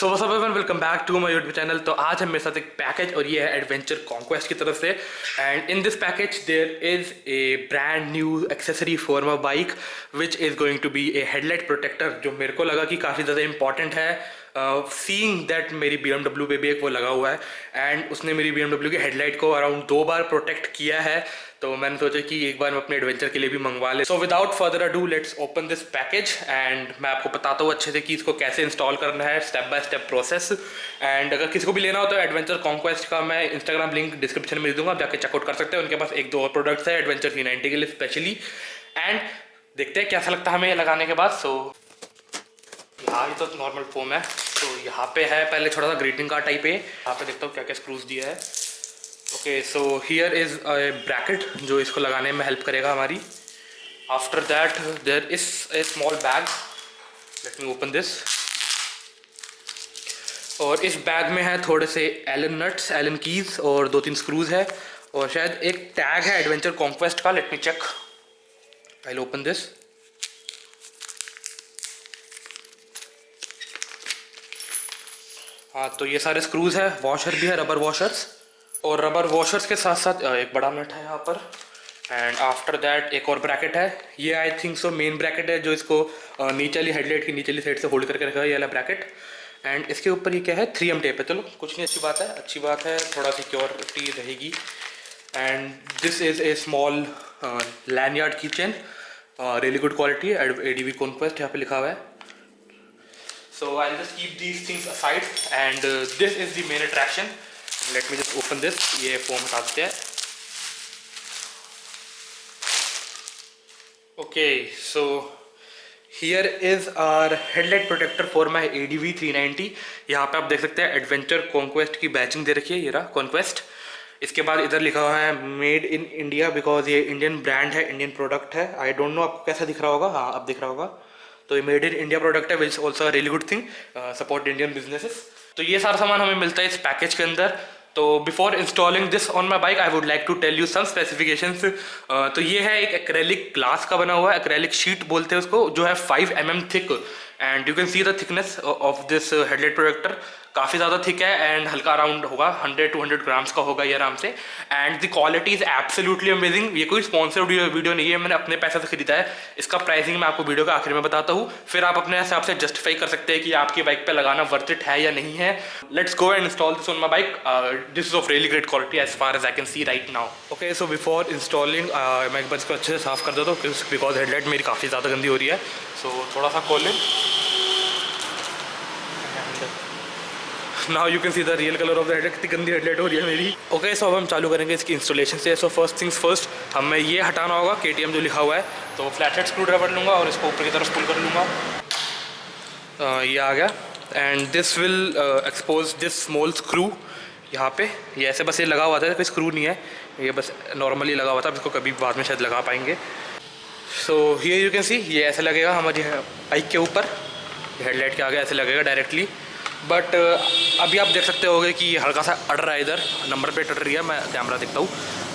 So what's up everyone, welcome back to my YouTube channel. तो आज है मेरे साथ एक पैकेज और ये है एडवेंचर कॉन्क्वेस्ट की तरफ से। And in this package there is a brand new accessory for my bike which is going to be a headlight protector, जो मेरे को लगा कि काफ़ी ज़्यादा इंपॉर्टेंट है। सीइंग दैट मेरी BMW पे भी एक वो लगा हुआ है एंड उसने मेरी BMW की हेडलाइट को अराउंड 2 बार प्रोटेक्ट किया है, तो मैंने सोचा कि एक बार मैं अपने एडवेंचर के लिए भी मंगवा ले। So without further ado let's open this package and मैं आपको बताता हूँ अच्छे से कि इसको कैसे इंस्टॉल करना है, step by step process. And अगर किसी को भी लेना हो तो एडवेंचर कॉन्क्वेस्ट का मैं इंस्टाग्राम लिंक डिस्क्रिप्शन में दे दूंगा, आप जाके चेकआउट कर सकते हैं। उनके पास एक दो और प्रोडक्ट्स है एडवेंचर 390 के लिए स्पेशली। एंड देखते हैं कैसा लगता है हमें लगाने के बाद। सो यहाँ ये तो नॉर्मल फोम है, तो यहाँ पे है पहले छोटा सा ग्रीटिंग कार्ड टाइप है। यहाँ पे देखता हूँ क्या क्या स्क्रूज दिया है। Okay, so here is a bracket जो इसको लगाने में हेल्प करेगा हमारी। After that there is a small bag, let me open this. और इस बैग में है थोड़े से एलन नट्स, एलन कीज और 2-3 स्क्रूज है और शायद एक टैग है एडवेंचर कॉन्क्वेस्ट का। Let me check, I will open this. हाँ, तो ये सारे स्क्रूज है, वॉशर भी है, रबर वॉशर्स। और रबर वॉशर्स के साथ साथ एक बड़ा नट है यहाँ पर। एंड आफ्टर दैट एक और ब्रैकेट है, ये I think so main bracket है जो इसको नीचे वाली हेडलाइट की नीचे वाली साइड से होल्ड करके रखा है, ये वाला ब्रैकेट। एंड इसके ऊपर ये क्या है, 3M टेप है। चलो कुछ नहीं, अच्छी बात है, थोड़ा सिक्योरिटी रहेगी। And this is a small lanyard की chain, really good quality, ADV conquest यहाँ पे लिखा हुआ है। So I'll just keep these things aside and this is the main attraction. Let me just open this. ये foam हटा देते हैं। Okay, so here is our headlight protector for my ADV 390। यहाँ पे आप देख सकते हैं एडवेंचर कॉन्क्वेस्ट की बैचिंग दे रखी है, ये रहा कॉन्क्वेस्ट। इसके बाद इधर लिखा हुआ है मेड इन इंडिया, बिकॉज ये इंडियन ब्रांड है, इंडियन प्रोडक्ट है। आई डोंट नो आपको कैसा दिख रहा होगा, हाँ अब दिख रहा होगा। तो ये मेड इन इंडिया प्रोडक्ट है, which also really good thing, support Indian businesses. तो ये सारा सामान हमें मिलता है इस पैकेज के अंदर। तो before installing this on my bike I would like to tell you some specifications. तो ये है एक एक्रेलिक ग्लास का बना हुआ है, एक्रेलिक शीट बोलते हैं उसको, जो है 5 mm thick. And you can see the thickness of this headlight protector, काफ़ी ज़्यादा थिक है एंड हल्का अराउंड होगा 100-200 ग्राम्स का होगा ये आराम से। And the quality is absolutely amazing. ये कोई स्पॉन्सर्ड वीडियो नहीं है, मैंने अपने पैसे से खरीदा है। इसका प्राइसिंग मैं आपको वीडियो के आखिर में बताता हूँ, फिर आप अपने हिसाब से जस्टिफाई कर सकते हैं कि आपकी बाइक पे लगाना वर्थ इट है या नहीं है। Let's go and install this on my bike. This is of really great quality as far as I can see right now. Okay, so before installing मैं एक बार इसको अच्छे से साफ कर देता हूँ, बिकॉज हेडलाइट मेरी काफ़ी ज़्यादा गंदी हो रही है। सो थोड़ा सा खोल लें। Now you can see the real colour of the headlight, कितनी गंदी हेडलाइट हो रही है मेरी। ओके, सो अब हम चालू करेंगे इसकी इंस्टॉलेशन से। सो फर्स्ट थिंग्स फर्स्ट, हमें ये हटाना होगा KTM जो लिखा हुआ है। तो फ्लैट हेड स्क्रू ड्राइवर लूँगा और इसको ऊपर की तरफ पुल कर लूँगा। ये आ गया। And this will expose this small screw यहाँ पे। ये ऐसे बस ये लगा हुआ था, कोई स्क्रू नहीं है, ये बस नॉर्मली लगा हुआ था, इसको कभी बाद में शायद लगा पाएंगे। सो हियर यू कैन सी, ये ऐसे लगेगा हमारी बाइक के ऊपर, हेडलाइट के आगे ऐसे लगेगा डायरेक्टली। बट अभी आप देख सकते होगे कि हल्का सा अड़ रहा है, इधर नंबर प्लेट अड़ रही है, मैं कैमरा देखता हूँ।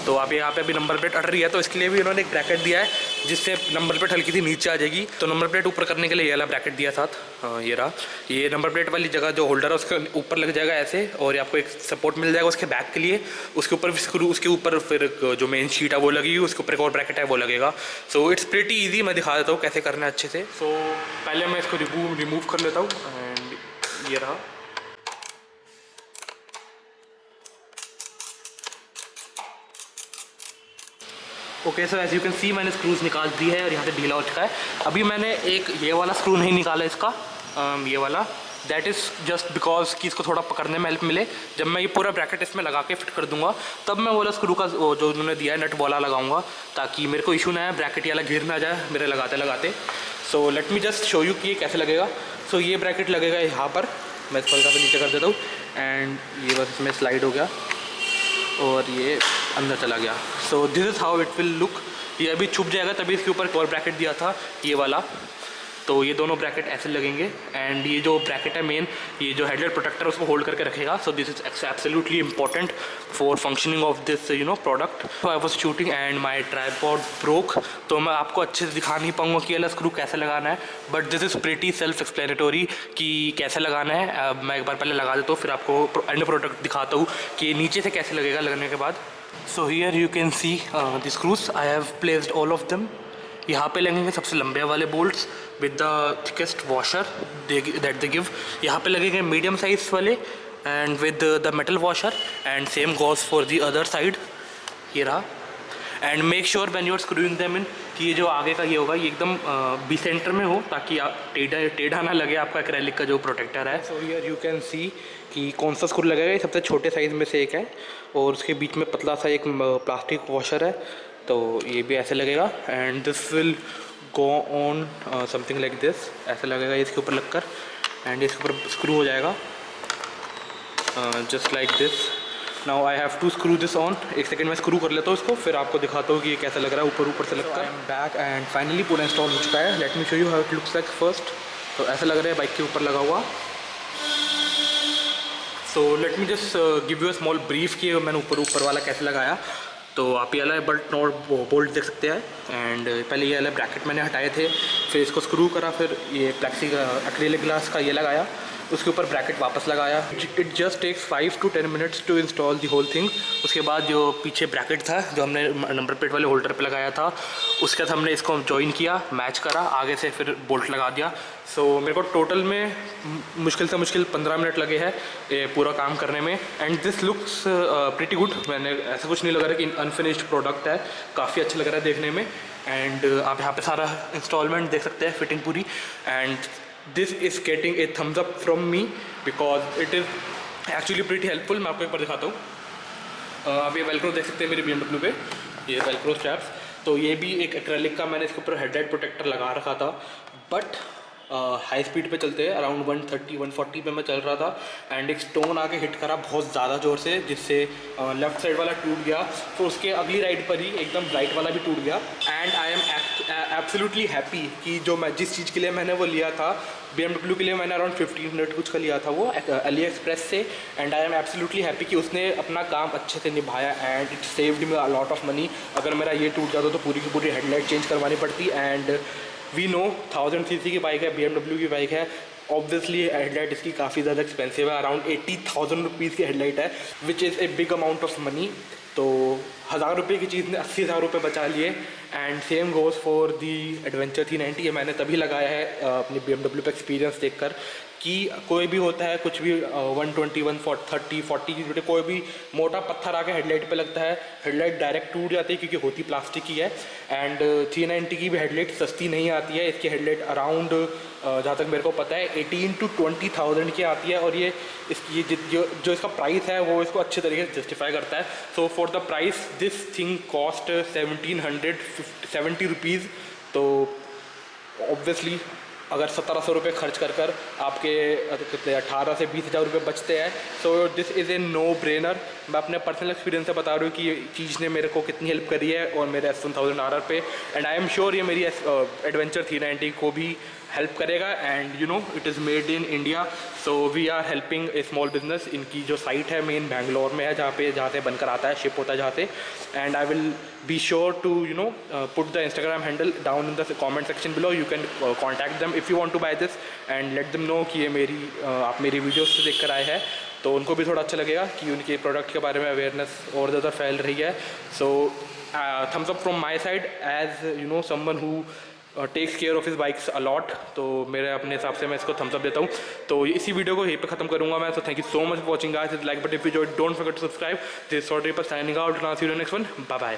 तो आप यहाँ पे अभी नंबर प्लेट अड़ रही है, तो इसके लिए भी इन्होंने एक ब्रैकेट दिया है जिससे नंबर प्लेट हल्की सी नीचे आ जाएगी। तो नंबर प्लेट ऊपर करने के लिए ये वाला ब्रैकेट दिया साथ। ये रहा, ये नंबर प्लेट वाली जगह जो होल्डर है उसके ऊपर लग जाएगा ऐसे, और आपको एक सपोर्ट मिल जाएगा उसके बैक के लिए। उसके ऊपर स्क्रू, उसके ऊपर फिर जो मेन शीट है वो लगेगी, उसके ऊपर एक और ब्रैकेट है वो लगेगा। सो इट्स प्रीटी ईजी, मैं दिखा देता हूँ कैसे करना है अच्छे से। सो पहले मैं इसको रिमूव कर लेता हूँ। एंड ये रहा। Okay, so as you can see मैंने स्क्रूज निकाल दी है और यहाँ से ढीला हो चुका है। अभी मैंने एक ये वाला स्क्रू नहीं निकाला इसका, ये वाला, दैट इज़ जस्ट बिकॉज कि इसको थोड़ा पकड़ने में हेल्प मिले। जब मैं ये पूरा ब्रैकेट इसमें लगा के फिट कर दूंगा तब मैं वाला स्क्रू का जो उन्होंने दिया है नट वाला लगाऊंगा, ताकि मेरे को इशू ना है, ब्रैकेट वाला घिर ना जाए मेरे लगाते लगाते। So let me just show you कि ये कैसे लगेगा। सो ये ब्रैकेट लगेगा यहाँ पर, मैं इसको हल्का सा नीचे कर देता हूँ। एंड ये बस इसमें स्लाइड हो गया और ये अंदर चला गया। सो this is how it will look. ये अभी छुप जाएगा, तभी इसके ऊपर एक और ब्रैकेट दिया था ये वाला। तो ये दोनों ब्रैकेट ऐसे लगेंगे एंड ये जो ब्रैकेट है मेन, ये जो हेडलाइट प्रोटेक्टर उसको होल्ड करके रखेगा. So this is absolutely important for functioning of this product. So I was shooting and my tripod broke. तो मैं आपको अच्छे से दिखा नहीं पाऊंगा कि ये स्क्रू कैसे लगाना है, but this is pretty self explanatory कि कैसे लगाना है. मैं एक बार पहले लगा देता हूँ, फिर आपको एंड प्रोडक्ट दिखाता हूँ कि नीचे से कैसे लगेगा लगने के बाद. So here you can see the screws. I have placed all of them. यहाँ पे लगेंगे सबसे लंबे वाले bolts with the thickest washer that they give. यहाँ पे लगेंगे मीडियम साइज वाले and with the metal washer and same goes for the other side. ये रहा. And make sure when you are screwing them in कि ये जो आगे का ये होगा ये एकदम बी सेंटर में हो, ताकि टेढ़ा ना लगे आपका एक्रेलिक का जो प्रोटेक्टर है. सो हियर यू कैन सी कि कौन सा स्क्रू लगेगा. ये सबसे छोटे साइज़ में से एक है और उसके बीच में पतला सा एक प्लास्टिक वॉशर है, तो ये भी ऐसे लगेगा. And this will go on something like this. ऐसे लगेगा इसके ऊपर लगकर एंड इसके ऊपर स्क्रू हो जाएगा just like this. Now I have to screw this on. एक सेकंड में स्क्रू कर लेता हूँ इसको, फिर आपको दिखाता हूँ कि ये कैसा लग रहा है ऊपर से लगकर. I am back and finally पूरा इंस्टॉल हो चुका है. Let me show you how it looks like first. तो ऐसा लग रहा है बाइक के ऊपर लगा हुआ. So let me just give you a small brief कि मैंने ऊपर वाला कैसे लगाया. तो आप ये वाला बोल्ट देख सकते हैं एंड पहले ये वाला ब्रैकेट मैंने हटाए थे, फिर इसको स्क्रू करा, फिर ये प्लेक्सी का एक्रेलिक ग्लास का ये लगाया, उसके ऊपर ब्रैकेट वापस लगाया. It just takes 5 to 10 minutes to install the whole thing. उसके बाद जो पीछे ब्रैकेट था जो हमने नंबर प्लेट वाले होल्डर पे लगाया था, उसके बाद हमने इसको ज्वाइन किया, मैच करा, आगे से फिर बोल्ट लगा दिया. सो मेरे को टोटल में मुश्किल से मुश्किल 15 मिनट लगे हैं ये पूरा काम करने में. And this looks pretty good. मैंने ऐसा कुछ नहीं लगा रहा कि अनफिनिश्ड प्रोडक्ट है, काफ़ी अच्छा लग रहा है देखने में. एंड आप यहाँ पे सारा इंस्टॉलमेंट देख सकते हैं, फिटिंग पूरी. And this is getting a thumbs up from me because it is actually pretty helpful. मैं आपको एक बार दिखाता हूँ. आप ये वेलक्रो देख सकते हैं मेरी BMW पे, ये वेलक्रो स्ट्रैप्स. तो ये भी एक एक्रेलिक का मैंने इसके ऊपर हेडलाइट प्रोटेक्टर लगा रखा था, बट हाई स्पीड पे चलते हैं अराउंड 130-140 पे मैं चल रहा था एंड एक स्टोन आके हिट करा बहुत ज़्यादा ज़ोर से, जिससे लेफ़्ट साइड वाला टूट गया. तो उसके अगली राइड पर ही एकदम राइट वाला भी टूट गया. And I am absolutely happy कि जो मैं जिस चीज़ के लिए मैंने वो लिया था BMW के लिए, मैंने अराउंड 1500 कुछ का लिया था वो AliExpress से. And I am absolutely happy कि उसने अपना काम अच्छे से निभाया and it saved me a lot of money. अगर मेरा ये टूट जाता तो पूरी की पूरी हेडलाइट चेंज करवानी पड़ती. एंड वी नो 1000 cc की बाइक है, BMW की बाइक है, ऑब्वियसली हेडलाइट इसकी काफ़ी ज़्यादा एक्सपेंसिव है. अराउंड 80,000 रुपीज़ की हेडलाइट है, which is a big amount of money. तो 1000 रुपये की चीज़ ने 80,000 रुपये बचा लिए. And same goes for the adventure 390. ये मैंने तभी लगाया है अपनी BMW पे एक्सपीरियंस देखकर कि कोई भी होता है कुछ भी 120, 130, 40 की कोई भी मोटा पत्थर आके हेडलाइट पे लगता है, हेडलाइट डायरेक्ट टूट जाती है क्योंकि होती प्लास्टिक की है. एंड 390 की भी हेडलाइट सस्ती नहीं आती है. इसकी हेडलाइट अराउंड जहाँ तक मेरे को पता है 18 to 20,000 की आती है. और ये जो इसका प्राइस है वो इसको अच्छे तरीके से जस्टिफाई करता है. So for the price this thing cost 1770 rupees. तो ऑब्वियसली अगर 1700 रुपये खर्च कर आपके कितने 18 से 20,000 रुपये बचते हैं, so this is a no brainer. मैं अपने पर्सनल एक्सपीरियंस से बता रहा हूँ कि ये चीज़ ने मेरे को कितनी हेल्प करी है और मेरे S1000RR पे. एंड आई एम श्योर ये मेरी एडवेंचर 390 को भी हेल्प करेगा. And you know it is made in India, so we are helping a small business. इनकी जो साइट है मेन बैंगलोर में है, जहाँ से बनकर आता है, शिप होता है जहाँ से. And I will be sure to put the Instagram handle down in the comment section below. You can contact them if you want to buy this and let them know कि ये आप मेरी videos से देख कर आए हैं, तो उनको भी थोड़ा अच्छा लगेगा कि उनके प्रोडक्ट के बारे में अवेयरनेस और ज़्यादा फैल रही है. सो thumbs up from my side as you know someone who takes care of his bikes a lot. तो मेरे अपने हिसाब से मैं इसको थम्स अप देता हूँ. तो इसी वीडियो को यहीं पे खत्म करूँगा मैं. तो thank you so much for watching guys. Like but if you don't forget to subscribe. This sort per signing out. Now see you next one. Bye bye.